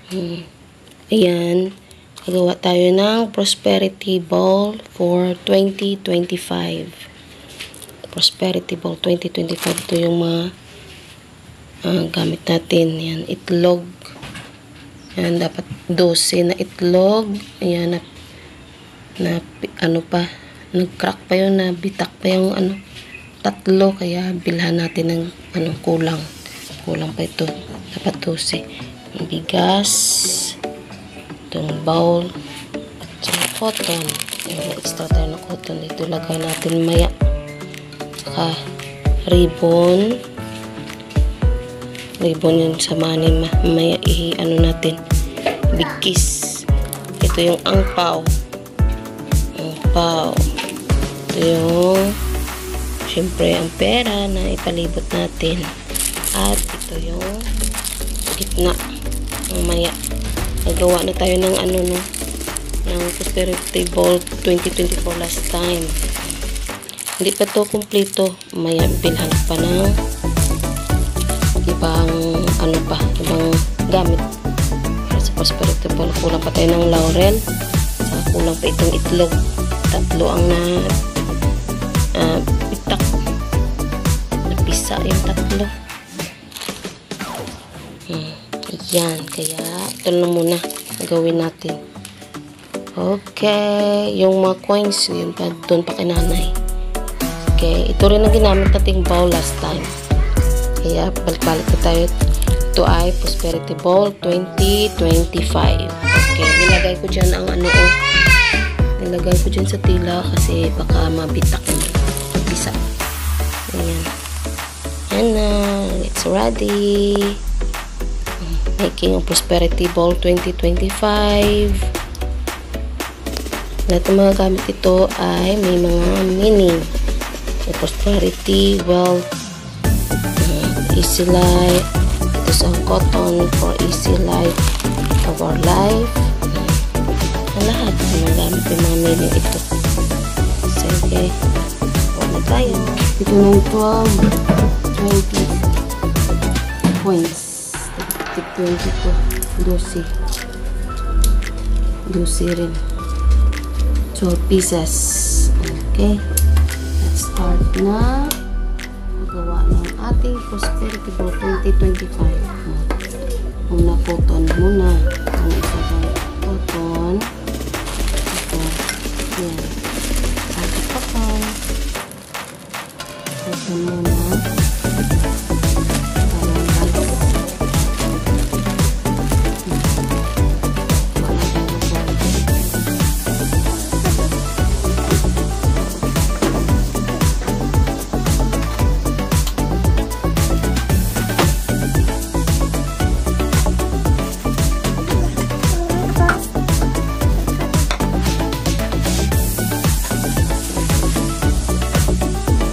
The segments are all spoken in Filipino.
Ayan. Gagawa tayo ng Prosperity Ball for 2025. Prosperity Ball 2025. Ito yung mga gamit natin. Ayan, itlog. Ayan, dapat 12 na itlog. Ayan, nag-crack pa yun, nabitak pa yung tatlo. Kaya bilhan natin ng kulang. Kulang pa ito. Dapat 12. Yung bigas. Itong bowl. So, cotton. Extra tayo ng cotton. Ito lagay natin maya. Saka ribbon. Ribbon yun sa manin. Maya natin. Bigkis. Ito yung angpaw. Angpaw. Ito yung syempre ang pera na ipalibot natin. At ito yung gitna. Maya. Nagawa na tayo ng ng Prosperity Ball 2024 last time. Hindi pa to kumpleto. Maya bilhan pa ng ibang ibang gamit para sa Prosperity Ball. Kulang pa tayo ng laurel. Saka kulang pa itong itlog. Tatlo ang bitak. Napisa yung tatlo. Yan, kaya ito na muna gawin natin. Okay, yung mga coins yun pa, doon pa kay nanay. Okay, ito rin ang ginamit nating bowl last time. Kaya balik-balik na tayo. Ito ay Prosperity Ball 2025. Okay, nilagay ko dyan ang nilagay ko dyan sa tila kasi baka mabitak yung isa. Ayan. Ayan na, it's ready. Making a Prosperity Ball 2025. Lahat ng mga gamit ito ay may mga meaning. Prosperity, wealth, easy life. Ito sa cotton for easy life of our life. Lahat ng mga gamit yung mga meaning ito. Sige, wala tayo. Ito ng 20 points. 22, 12 rin, 12 pieces. Okay, let's start na magawa ng ating Prosperity Ball 2025. Una cotton muna. Ang isa cotton. Ito, yan, ating cotton muna.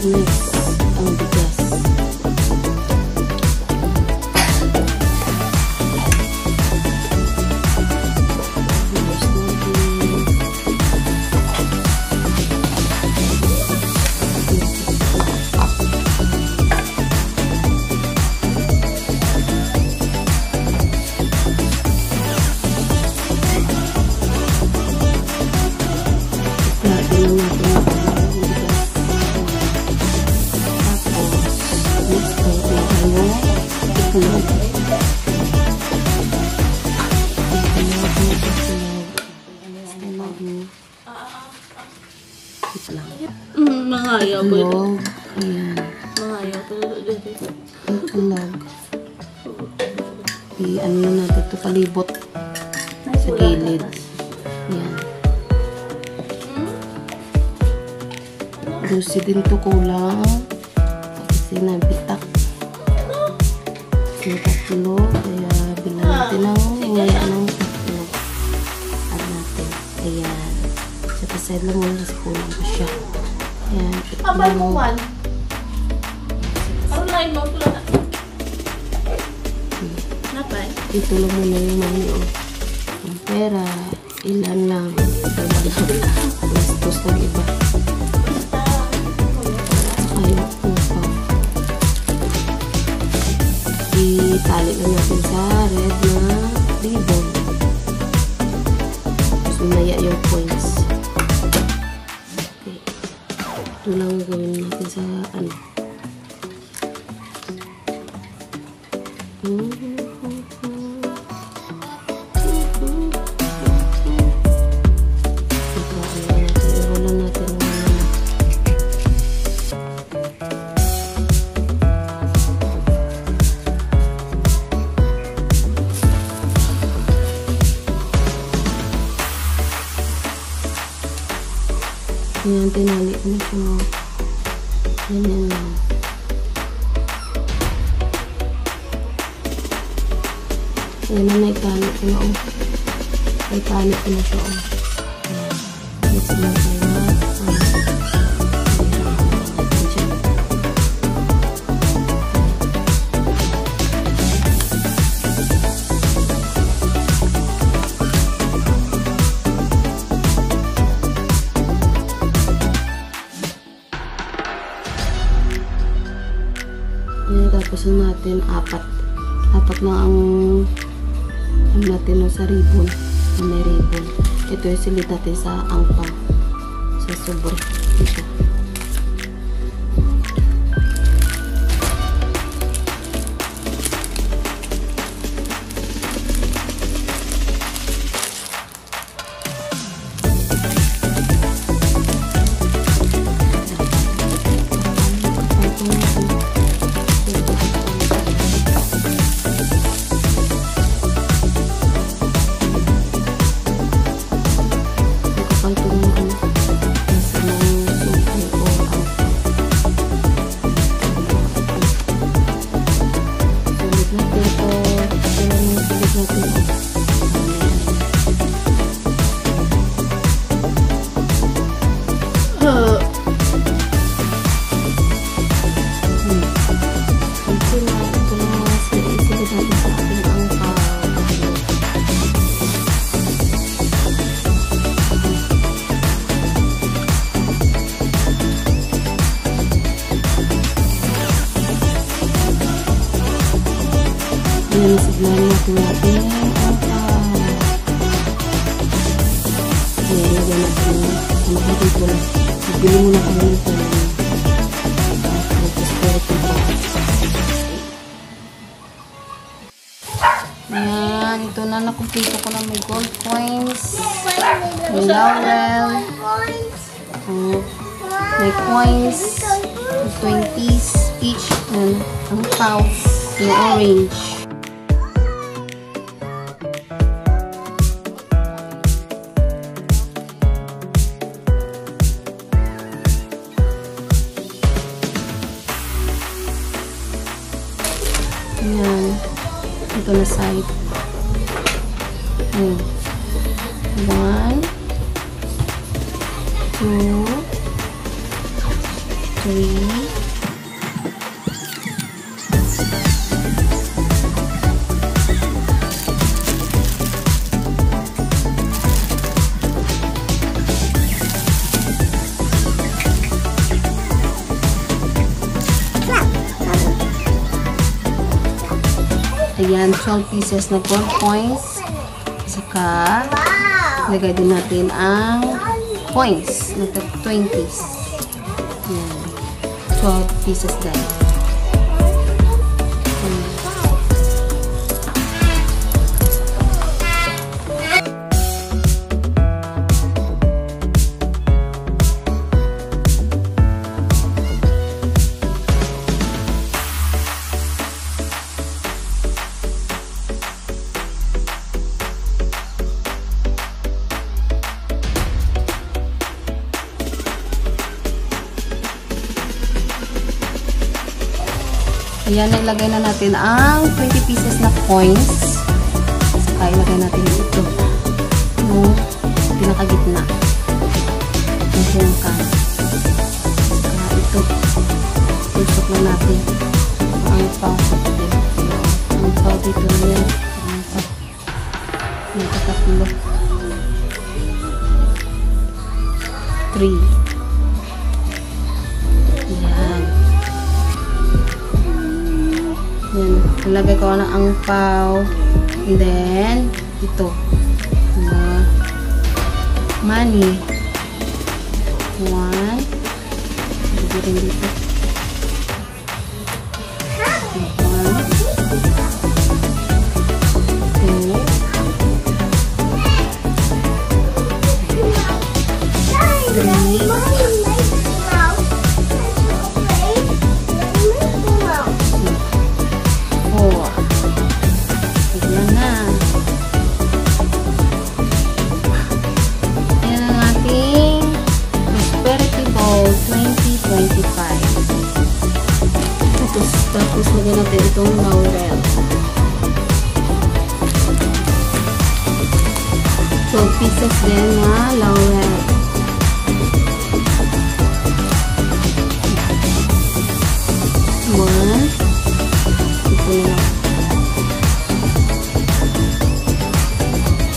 Next, ang bigas. Mangayaw ko ito. Ayan. Mangayaw ko ito. Itlog. Ano na natin ito, palibot sa gilid. Ayan. Lucy din ito kulang. Kasi nabitak. Yung tatlo. Kaya bilang natin ng ngaya ng tatlo. Add natin. Ayan. Set aside lang muna kasi kulang pa siya. Ayan. Abay mo man. Ano na mo pula na? Napay? Ito lang muna yung mali. Ang pera. Ilan lang. Gastos ng iba. Ayaw po pa. Itali lang natin sa red na ribbon. Sumaya yung coins. Okay. Ito lang gawin natin sa ano. Ayan, tinali ko na siya. Ganyan lang. Ayan na, naitali ko na. Naitali ko na siya. Ayan. Let's go tayo na. Tapos natin apat na ang natin sa ribbon, may ribbon. Ito yung silid natin sa angpang, sa sobre. Ito. Nasiglan natin natin ang ayan, lagyan natin ang makikita na magbili muna kami nito ayan, ito na nakumpleto ko na may gold coins, may laurel, may coins, 20s each, and ang pau, yung orange. Ayan. Ito na side. Ayan. 1, 2, 3. Ayan, 12 pieces na gold coins. Saka, lagay din natin ang coins na 20s. Ayan, 12 pieces din. Ayan, naglagay na natin ang 20 pieces na coins. Saka ilagay natin ito. Yung pinakagitna. Yung sungkan. Saka ito. Tusok na natin. Ang pau. Ang pau dito na yan. Ang pau. Yung katatlo. 3. Ayan. Yan, nilagay ko na ang pau, and then ito na money. 1. Lagyan rin dito. 2025. Tapos lagyan natin itong laurel. 12 pieces din na laurel. One. Ito na lang.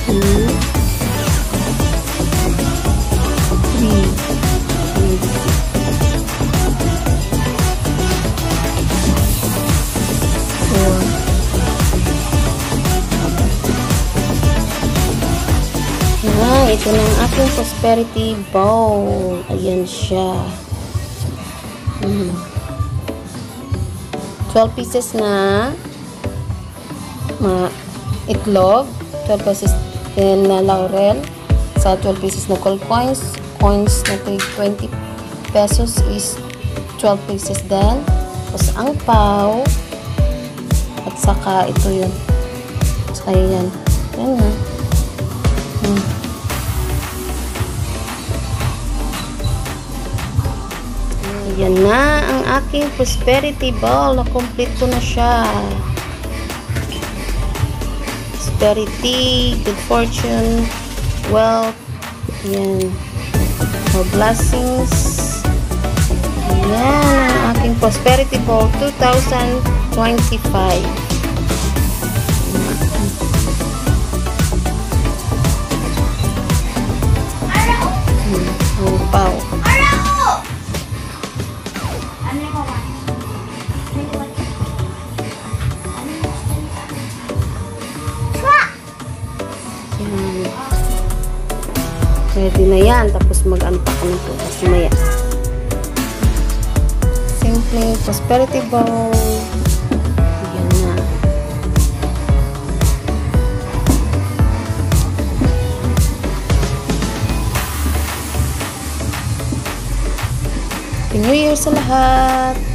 2. 3. Ito na ang aking prosperity bowl. Ayan siya. 12 pieces na itlog. 12 pieces din na laurel. Sa 12 pieces na gold coins. Coins na 20 pesos is 12 pieces din. Tapos ang pau. At saka ito yun. Saka yan. Yan na. Yan na ang aking prosperity ball. Na-complete ko na siya. Prosperity, good fortune, wealth, yan. More blessings. Yan ang aking prosperity ball 2025. Wow. Ready na yan. Tapos mag-unpack na ito. Tapos maya. Simple prosperity bowl. Yan na. Happy New Year sa lahat!